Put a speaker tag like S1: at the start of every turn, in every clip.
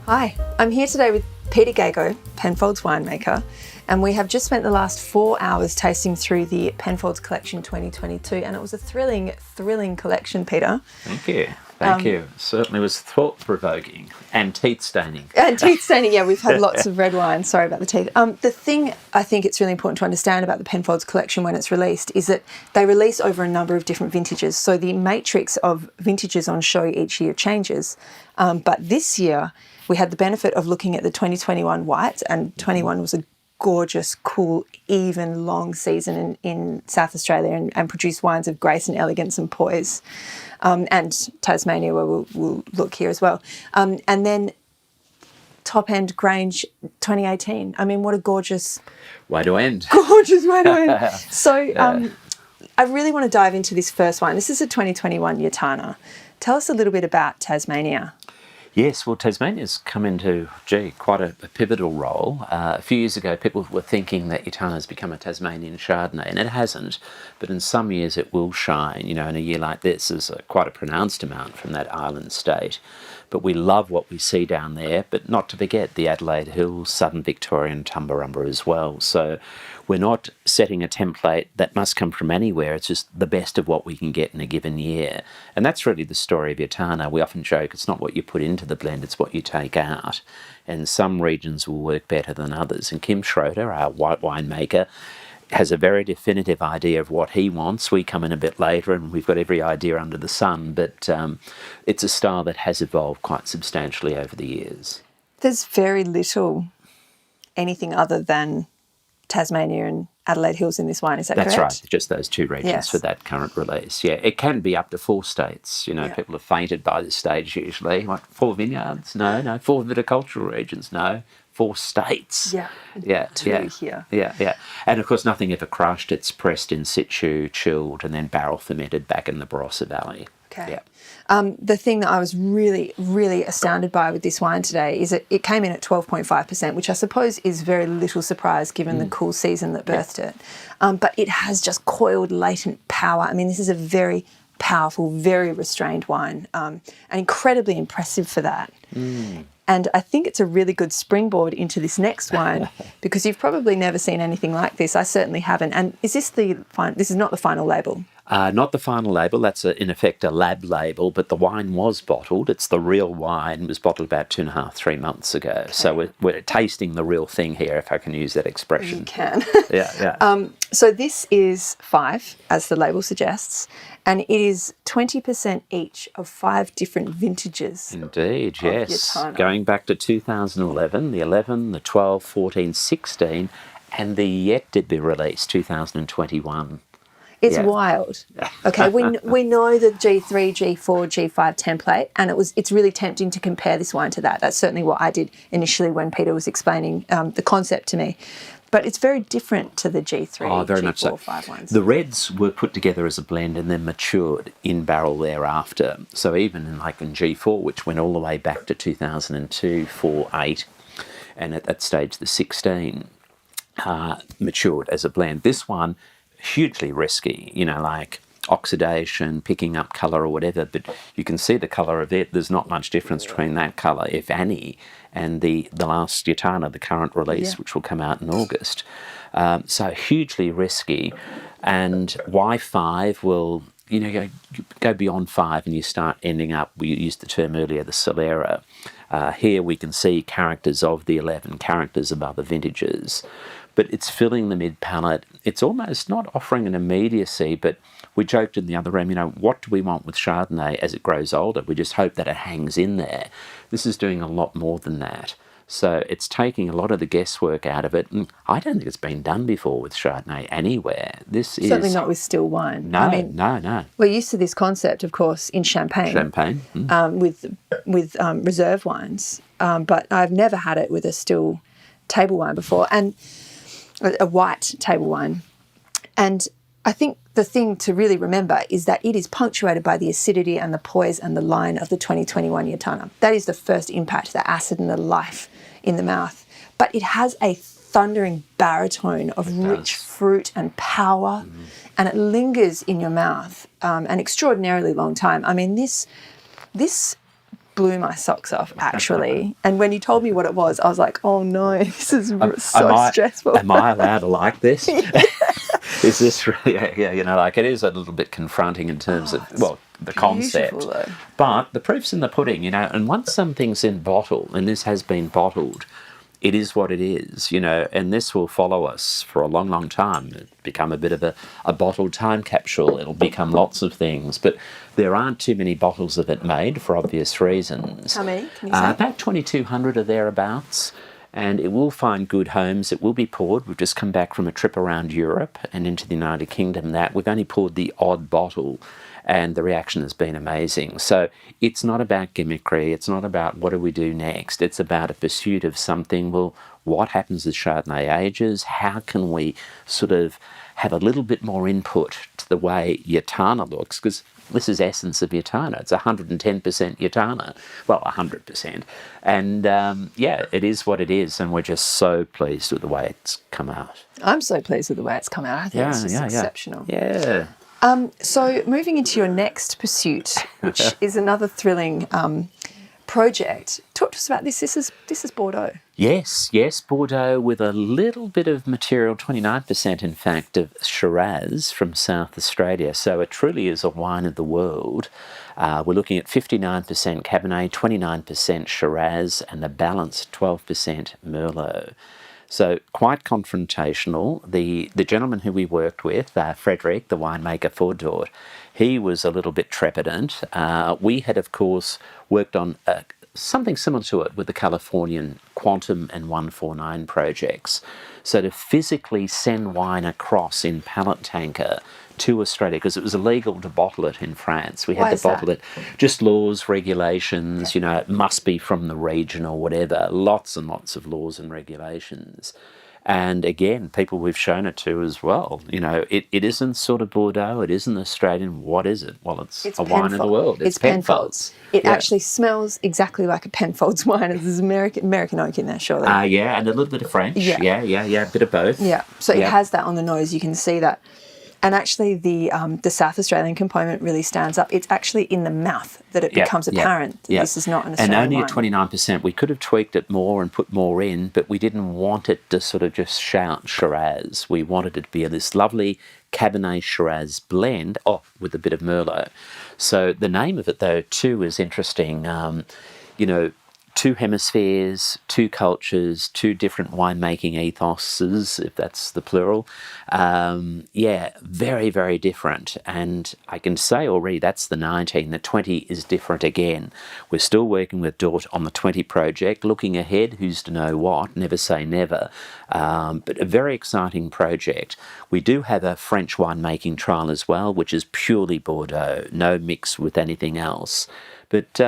S1: Hi, I'm here today with Peter Gago, Penfolds winemaker, and we have just spent the last 4 hours tasting through the Penfolds Collection 2022, and it was a thrilling collection, Peter.
S2: Thank you. Thank you. Certainly was thought-provoking and teeth-staining.
S1: And teeth-staining, yeah, we've had lots of red wine. Sorry about the teeth. The thing I think it's really important to understand about the Penfolds collection when it's released is that they release over a number of different vintages. So the matrix of vintages on show each year changes. But this year, we had the benefit of looking at the 2021 whites, and 21 was a gorgeous, cool, even, long season in South Australia and produced wines of grace and elegance and poise. And Tasmania, where we'll look here as well. And then top-end Grange 2018. I mean, what a gorgeous...
S2: way to end.
S1: Gorgeous way to end. So I really want to dive into this first wine. This is a 2021 Yattarna. Tell us a little bit about Tasmania.
S2: Yes, well, Tasmania's come into, quite a pivotal role. A few years ago, people were thinking that Yattarna's become a Tasmanian Chardonnay, and it hasn't. But in some years, it will shine. You know, in a year like this, there's quite a pronounced amount from that island state. But we love what we see down there, but not to forget the Adelaide Hills, Southern Victoria and Tumbarumba as well. So we're not setting a template that must come from anywhere. It's just the best of what we can get in a given year. And that's really the story of Yattarna. We often joke it's not what you put into the blend, it's what you take out. And some regions will work better than others. And Kim Schroeder, our white winemaker, has a very definitive idea of what he wants. We come in a bit later and we've got every idea under the sun, but it's a style that has evolved quite substantially over the years.
S1: There's very little anything other than Tasmania and Adelaide Hills in this wine, is that correct?
S2: That's right, just those two regions for that current release. Yeah, it can be up to 4 states. You know, people have fainted by this stage usually. Like 4 vineyards? No. 4 viticultural regions? No. 4 states.
S1: Here.
S2: Yeah. And of course, nothing ever crushed. It's pressed in situ, chilled, and then barrel fermented back in the Barossa Valley.
S1: Okay.
S2: Yeah.
S1: The thing that I was really, really astounded by with this wine today is that it came in at 12.5%, which I suppose is very little surprise given the cool season that birthed it. But it has just coiled latent power. I mean, this is a very powerful, very restrained wine, and incredibly impressive for that. And I think it's a really good springboard into this next wine because you've probably never seen anything like this. I certainly haven't. And is this this is not the final label?
S2: Not the final label. That's, in effect, a lab label, but the wine was bottled. It's the real wine. It was bottled about 2.5, 3 months ago. Okay. So we're tasting the real thing here, if I can use that expression.
S1: You can.
S2: Yeah.
S1: So this is 5, as the label suggests, and it is 20% each of 5 different vintages.
S2: Indeed, yes.
S1: Yattarna.
S2: Going back to 2011, the 11, the 12, 14, 16, and the yet to be released 2021.
S1: It's wild. Okay, we know the G3, G4, G5 template, and it's really tempting to compare this wine to that. That's certainly what I did initially when Peter was explaining the concept to me. But it's very different to the G3,
S2: very
S1: G4,
S2: much so.
S1: 5 wines.
S2: The reds were put together as a blend and then matured in barrel thereafter. So even in G4, which went all the way back to 2002, 4, 8, and at that stage the 16 matured as a blend. This one, hugely risky, like oxidation, picking up colour or whatever, but you can see the colour of it. There's not much difference between that colour, if any, and the last Yattarna, the current release, which will come out in August. So hugely risky, and Y5 will, go beyond 5 and you start ending up, we used the term earlier, the Solera. Here we can see characters of the 11, characters of other vintages. But it's filling the mid-palate. It's almost not offering an immediacy, but we joked in the other room, what do we want with Chardonnay as it grows older? We just hope that it hangs in there. This is doing a lot more than that. So it's taking a lot of the guesswork out of it. And I don't think it's been done before with Chardonnay anywhere. This is...
S1: Certainly not with still wine.
S2: No.
S1: We're used to this concept, of course, in Champagne. With reserve wines. But I've never had it with a still table wine before. And a white table wine. And I think the thing to really remember is that it is punctuated by the acidity and the poise and the line of the 2021 Yattarna. That is the first impact, the acid and the life in the mouth. But it has a thundering baritone of rich fruit and power, and it lingers in your mouth an extraordinarily long time. I mean, this blew my socks off, actually. And when you told me what it was, I was like, oh no, this is stressful.
S2: Am I allowed to like this? Is this really, yeah, you know, like it is a little bit confronting in terms of, well, the concept.
S1: Though.
S2: But the proof's in the pudding, you know, and once something's in bottle, and this has been bottled, it is what it is, you know, and this will follow us for a long, long time. It'll become a bit of a bottled time capsule. It'll become lots of things, but there aren't too many bottles of it made for obvious reasons.
S1: How many, can you say?
S2: About 2,200 or thereabouts, and it will find good homes. It will be poured. We've just come back from a trip around Europe and into the United Kingdom that we've only poured the odd bottle, and the reaction has been amazing. So it's not about gimmickry. It's not about what do we do next. It's about a pursuit of something. Well, what happens as Chardonnay ages? How can we sort of have a little bit more input to the way Yattarna looks? Because this is essence of Yattarna. It's 110% Yattarna. Well, 100%. And yeah, it is what it is. And we're just so pleased with the way it's come out.
S1: I'm so pleased with the way it's come out. I think it's just exceptional.
S2: Yeah.
S1: So moving into your next pursuit, which is another thrilling project. Talk to us about this. This is Bordeaux.
S2: Yes, Bordeaux with a little bit of material, 29% in fact, of Shiraz from South Australia. So it truly is a wine of the world. We're looking at 59% Cabernet, 29% Shiraz, and a balanced 12% Merlot. So quite confrontational. The gentleman who we worked with, Frederick, the winemaker for Dourthe, he was a little bit trepidant. We had, of course, worked on something similar to it with the Californian Quantum and 149 projects. So to physically send wine across in pallet tanker to Australia, because it was illegal to bottle it in France. We had to bottle it. Just laws, regulations, you know, it must be from the region or whatever. Lots and lots of laws and regulations. And again, people we've shown it to as well. You know, it isn't sort of Bordeaux, it isn't Australian. What is it? Well, it's a wine of the world. It's Penfolds.
S1: It actually smells exactly like a Penfolds wine. There's American oak in there, surely.
S2: Yeah, and a little bit of French. Yeah, a bit of both.
S1: Yeah, so it has that on the nose. You can see that. And actually the South Australian component really stands up. It's actually in the mouth that it becomes apparent that this is not an Australian
S2: wine. And only
S1: wine.
S2: at 29%. We could have tweaked it more and put more in, but we didn't want it to sort of just shout Shiraz. We wanted it to be this lovely Cabernet Shiraz blend, with a bit of Merlot. So the name of it, though, too, is interesting. You know, two hemispheres, two cultures, two different winemaking ethoses, if that's the plural. Very, very different. And I can say already that's the 19. The 20 is different again. We're still working with Dourthe on the 20 project, looking ahead, who's to know what, never say never. But a very exciting project. We do have a French winemaking trial as well, which is purely Bordeaux, no mix with anything else. But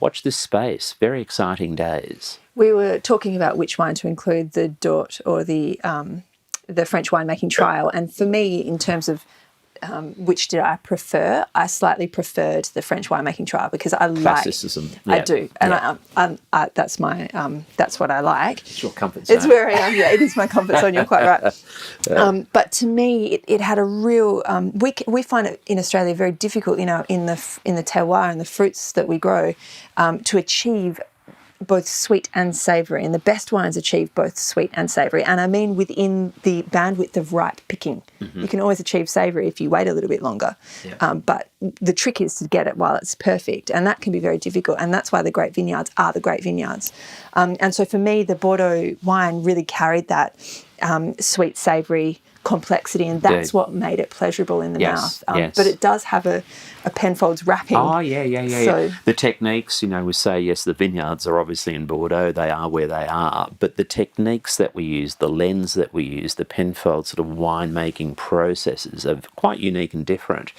S2: watch this space. Very exciting days.
S1: We were talking about which wine to include, the Dourthe or the French winemaking trial. And for me, in terms of which did I prefer, I slightly preferred the French winemaking trial because I like
S2: classicism.
S1: I do, and I that's my that's what I like.
S2: It's your comfort zone.
S1: It's where I am. Yeah, it is my comfort zone. You're quite right. But to me, it had a real. We find it in Australia very difficult, you know, in the terroir and the fruits that we grow, to achieve both sweet and savoury, and the best wines achieve both sweet and savoury, and I mean within the bandwidth of ripe picking. You can always achieve savoury if you wait a little bit longer, but the trick is to get it while it's perfect, and that can be very difficult, and that's why the great vineyards are the great vineyards. And so for me, the Bordeaux wine really carried that sweet, savoury complexity, and that's what made it pleasurable in the mouth. But it does have a Penfolds wrapping.
S2: So the techniques, you know, we say, yes, the vineyards are obviously in Bordeaux, they are where they are, but the techniques that we use, the lens that we use, the Penfolds sort of winemaking processes are quite unique and different.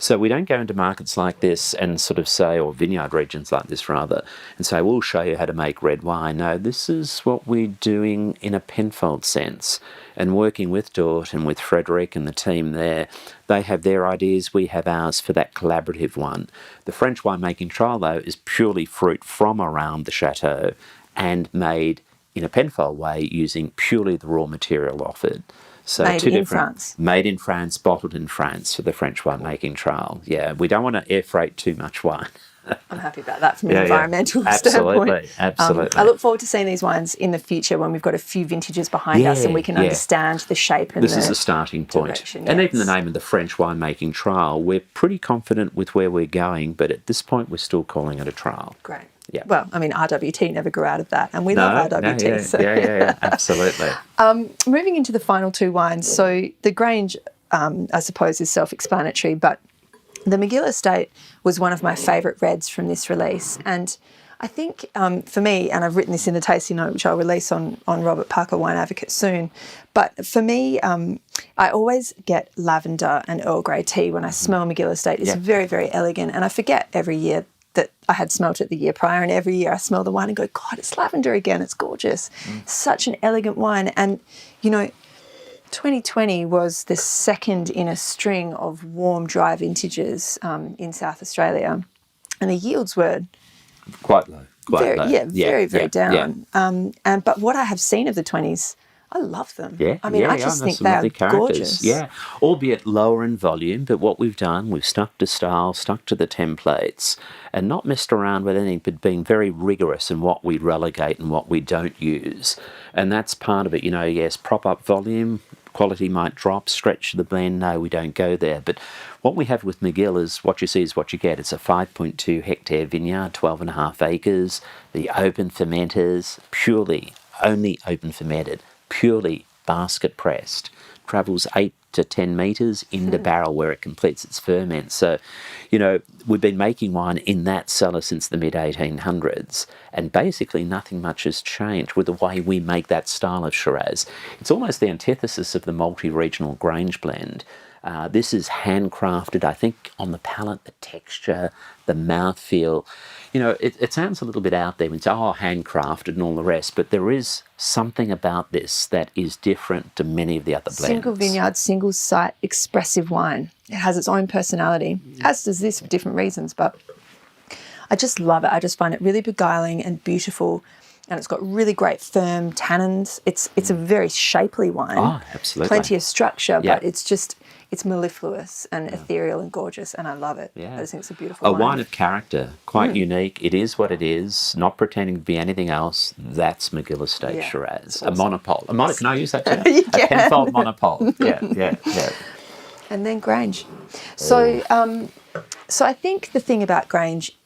S2: So we don't go into markets like this and sort of say, or vineyard regions like this rather, and say, we'll show you how to make red wine. No, this is what we're doing in a Penfolds sense. And working with Dourthe and with Frederick and the team there, they have their ideas, we have ours for that collaborative one. The French winemaking trial, though, is purely fruit from around the chateau and made in a Penfold way using purely the raw material offered. So
S1: made in France.
S2: Made in France, bottled in France for the French winemaking trial. Yeah, we don't want to air freight too much wine.
S1: I'm happy about that from an environmental standpoint.
S2: Absolutely.
S1: I look forward to seeing these wines in the future when we've got a few vintages behind us and we can understand the shape and
S2: this is the starting point. And even the name of the French winemaking trial, we're pretty confident with where we're going, but at this point we're still calling it a trial.
S1: Great.
S2: Yeah.
S1: Well, I mean, RWT never grew out of that, and we love RWT.
S2: Yeah, absolutely.
S1: Moving into the final two wines. So the Grange, I suppose, is self-explanatory, but the Magill Estate was one of my favourite reds from this release. And I think for me, and I've written this in the tasting note, which I'll release on Robert Parker Wine Advocate soon, but for me, I always get lavender and Earl Grey tea when I smell Magill Estate. It's very, very elegant. And I forget every year that I had smelt it the year prior, and every year I smell the wine and go, God, it's lavender again. It's gorgeous. Such an elegant wine. And, you know, 2020 was the second in a string of warm, dry vintages in South Australia. And the yields were
S2: quite low.
S1: Very down. But what I have seen of the 20s, I love them. I just think they are gorgeous.
S2: Yeah, albeit lower in volume, but what we've done, we've stuck to style, stuck to the templates, and not messed around with anything, but being very rigorous in what we relegate and what we don't use. And that's part of it. You know, yes, prop up volume, quality might drop, stretch the blend, no, we don't go there. But what we have with Magill is what you see is what you get. It's a 5.2 hectare vineyard, 12.5 acres, the open fermenters, purely, only open fermented, purely basket pressed, travels 8 to 10 metres into barrel where it completes its ferment. So, you know, we've been making wine in that cellar since the mid-1800s, and basically nothing much has changed with the way we make that style of Shiraz. It's almost the antithesis of the multi-regional Grange blend. This is handcrafted, I think, on the palate, the texture, the mouthfeel. You know, it sounds a little bit out there when you say, oh, handcrafted and all the rest, but there is something about this that is different to many of the other blends.
S1: Single vineyard, single site, expressive wine. It has its own personality, as does this for different reasons, but I just love it. I just find it really beguiling and beautiful, and it's got really great firm tannins. It's a very shapely wine.
S2: Oh, absolutely.
S1: Plenty of structure, but it's mellifluous and ethereal and gorgeous, and I love it. I just think it's a beautiful wine.
S2: A wine of character, quite unique. It is what it is, not pretending to be anything else. That's Magill Estate Shiraz. Awesome. A monopole. Can I use that term?
S1: You
S2: a
S1: can.
S2: Penfolds monopole. Yeah.
S1: And then Grange. So I think the thing about Grange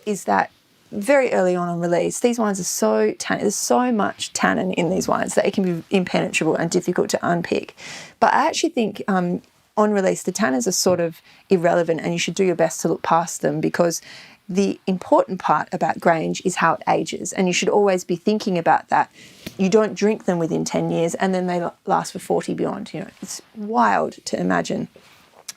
S1: is that very early on release, these wines are so tannin. There's so much tannin in these wines that it can be impenetrable and difficult to unpick. But I actually think on release, the tannins are sort of irrelevant, and you should do your best to look past them, because the important part about Grange is how it ages, and you should always be thinking about that. You don't drink them within 10 years and then they last for 40 beyond. You know, it's wild to imagine.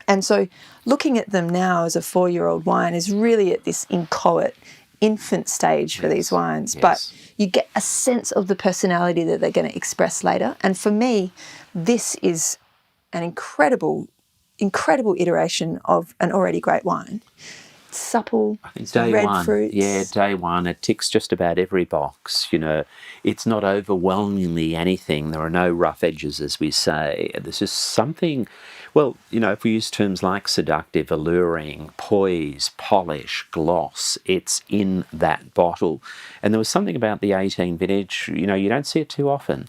S1: And so looking at them now as a 4-year-old wine is really at this inchoate, infant stage for these wines, but you get a sense of the personality that they're going to express later. And for me, this is an incredible iteration of an already great wine. It's supple, it's red fruits.
S2: Yeah, day one, it ticks just about every box. You know, it's not overwhelmingly anything. There are no rough edges, as we say. There's just something, well, you know, if we use terms like seductive, alluring, poise, polish, gloss, it's in that bottle. And there was something about the 18 vintage, you know, you don't see it too often.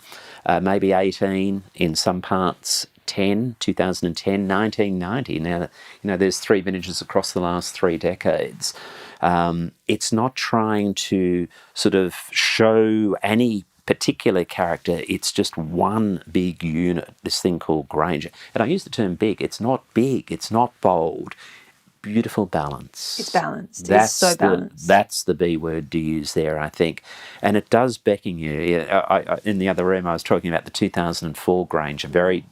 S2: Maybe 18 in some parts, 2010, 1990. Now, you know, there's 3 vintages across the last 3 decades. It's not trying to sort of show any particular character. It's just one big unit, this thing called Grange. And I use the term big. It's not big. It's not bold. Beautiful balance.
S1: It's balanced. It's so balanced.
S2: That's the B word to use there, I think. And it does beckon you. In the other room, I was talking about the 2004 Grange, a very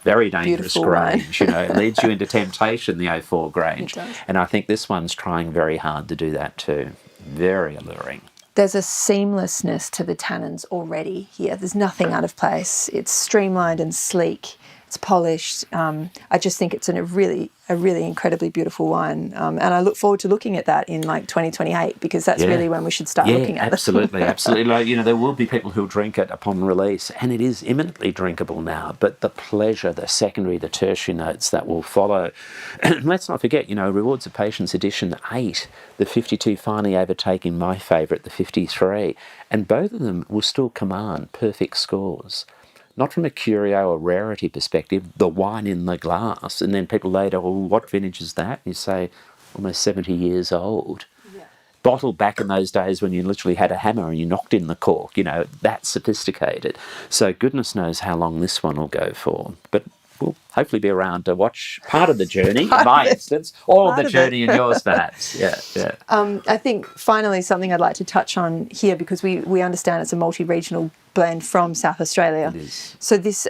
S2: dangerous
S1: beautiful
S2: Grange.
S1: wine.
S2: You know, it leads you into temptation, the 04 Grange.
S1: It does.
S2: And I think this one's trying very hard to do that too. Very alluring.
S1: There's a seamlessness to the tannins already here. There's nothing out of place. It's streamlined and sleek. It's polished. I just think it's a really incredibly beautiful wine, and I look forward to looking at that in like 2028, because that's really when we should start looking at it.
S2: Absolutely. Like, there will be people who'll drink it upon release, and it is imminently drinkable now. But the pleasure, the secondary, the tertiary notes that will follow, and let's not forget, Rewards of Patience Edition 8, the 52 finally overtaking my favourite, the 53, and both of them will still command perfect scores. Not from a curio or rarity perspective, the wine in the glass. And then people later, well, what vintage is that? And you say, almost 70 years old. Yeah. Bottled back in those days when you literally had a hammer and you knocked in the cork, that sophisticated. So goodness knows how long this one will go for. But we'll hopefully be around to watch part of the journey, in my instance, or the journey in yours, perhaps. Yeah.
S1: I think finally something I'd like to touch on here, because we understand it's a multi-regional blend from South Australia.
S2: It is.
S1: So this,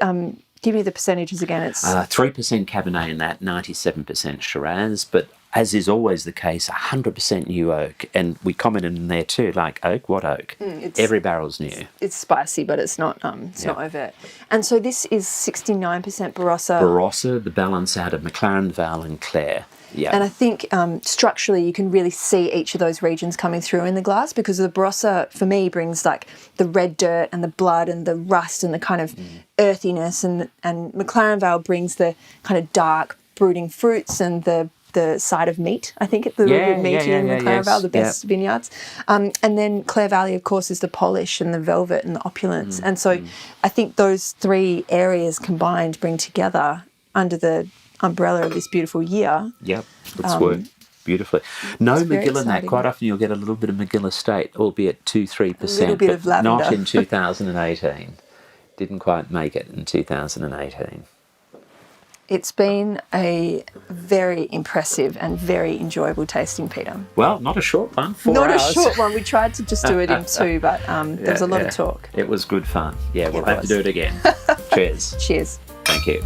S1: give me the percentages again. It's
S2: 3% Cabernet in that, 97% Shiraz, but as is always the case, 100% new oak. And we commented in there too, like oak, what oak? Every barrel's new.
S1: It's spicy, but it's not not overt. And so this is 69% Barossa.
S2: Barossa, the balance out of McLaren, Vale and Clare. Yeah.
S1: And I think structurally you can really see each of those regions coming through in the glass, because the Barossa, for me, brings like the red dirt and the blood and the rust and the kind of earthiness, and McLaren Vale brings the kind of dark brooding fruits and the side of meat. I think it's a little bit meaty in McLaren Vale, the best vineyards. And then Clare Valley, of course, is the polish and the velvet and the opulence. And so I think those three areas combined bring together under the umbrella of this beautiful year.
S2: Yep, it's worked beautifully. No Magill in that. Quite often you'll get a little bit of Magill estate, albeit 2-3%,
S1: a little bit of lavender.
S2: Not in 2018. Didn't quite make it in 2018.
S1: It's been a very impressive and very enjoyable tasting, Peter.
S2: Well, not a short one, 4 hours.
S1: Not a short one. We tried to just do it in 2, but there was a lot of talk.
S2: It was good fun. Yeah, we'll have to do it again. Cheers.
S1: Cheers.
S2: Thank you.